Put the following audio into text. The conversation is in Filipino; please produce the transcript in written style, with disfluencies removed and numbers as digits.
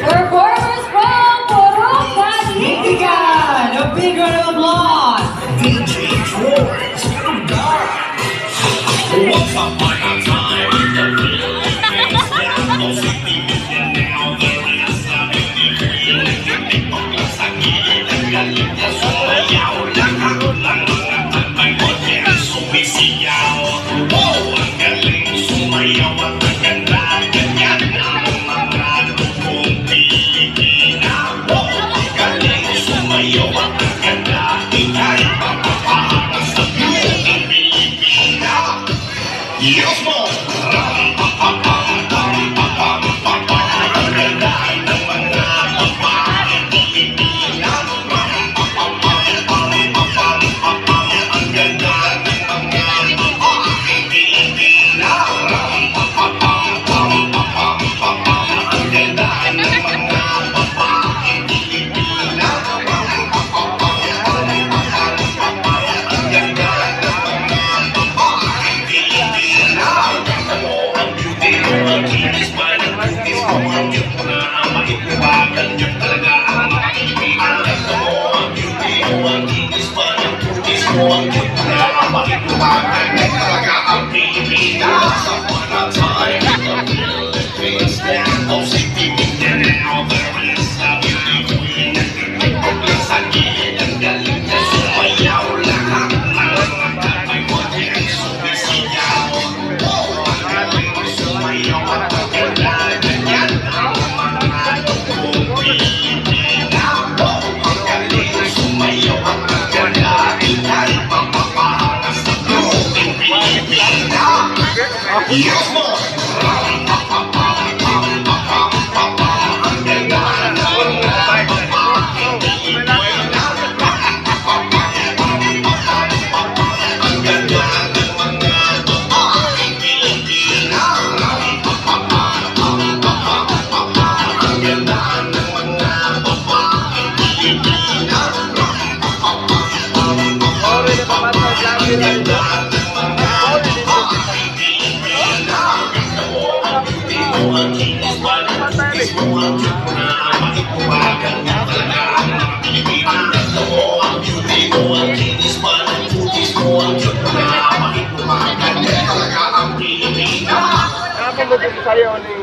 Performers from Purong Panindigan! A big round of applause! DJ George, once upon a time, the Philippines now no significant now there is a big difference. Sa gilid ng galing na sumayaw, lahat ng mga tambay mo dyan sumisiyaw. Oh, ang galing sumayaw at ang ganda, ganyan ang mga lupong Pilipina. Oh, ang galing sumayaw at ang ganda, ika'y papapahara sa buong Pilipina. Yes, mo! Ang ganda ng mga babae Pilipina. Ang ganda ng mga babae Pilipina. Ang ganda ng mga babae Pilipina. Ang ganda ng mga babae Pilipina. Ang beauty mo, ang kinis pa ng beauties mo, ang cute mo na ang makipuwagan niyo talaga ang Pilipina. Ang beauty mo, ang kinis pa ng beauties mo, ang cute mo na ang makipuwagan niyo talaga ang Pilipina. Sa one a time, the Philippines now, no significant now there is a beauty queen. Sa gilid ang galing na sumayaw, lahat ng mga tatay mo dyan sumisiyaw. Oh, ang galing sumayaw at ang ganda, ganyan ang mga lupong Pilipina. Oh, ang galing sumayaw at ang ganda, ika'y papapahara sa buong Pilipina. Yes, mo! Ang ganda ng mga babae Pilipina. Ang ganda ng mga babae Pilipina. Ang ganda ng mga babae Pilipina. Ang ganda ng mga babae Pilipina. Ang beauty mo, ang kinis pa ng beauties mo, ang cute mo na ang makipuwagan niya talaga ang mga Pilipina. Ang beauty mo, ang kinis pa ng beauties mo, ang cute mo na ang makipuwagan niya talaga ang Pilipina. Apa mo sayo ni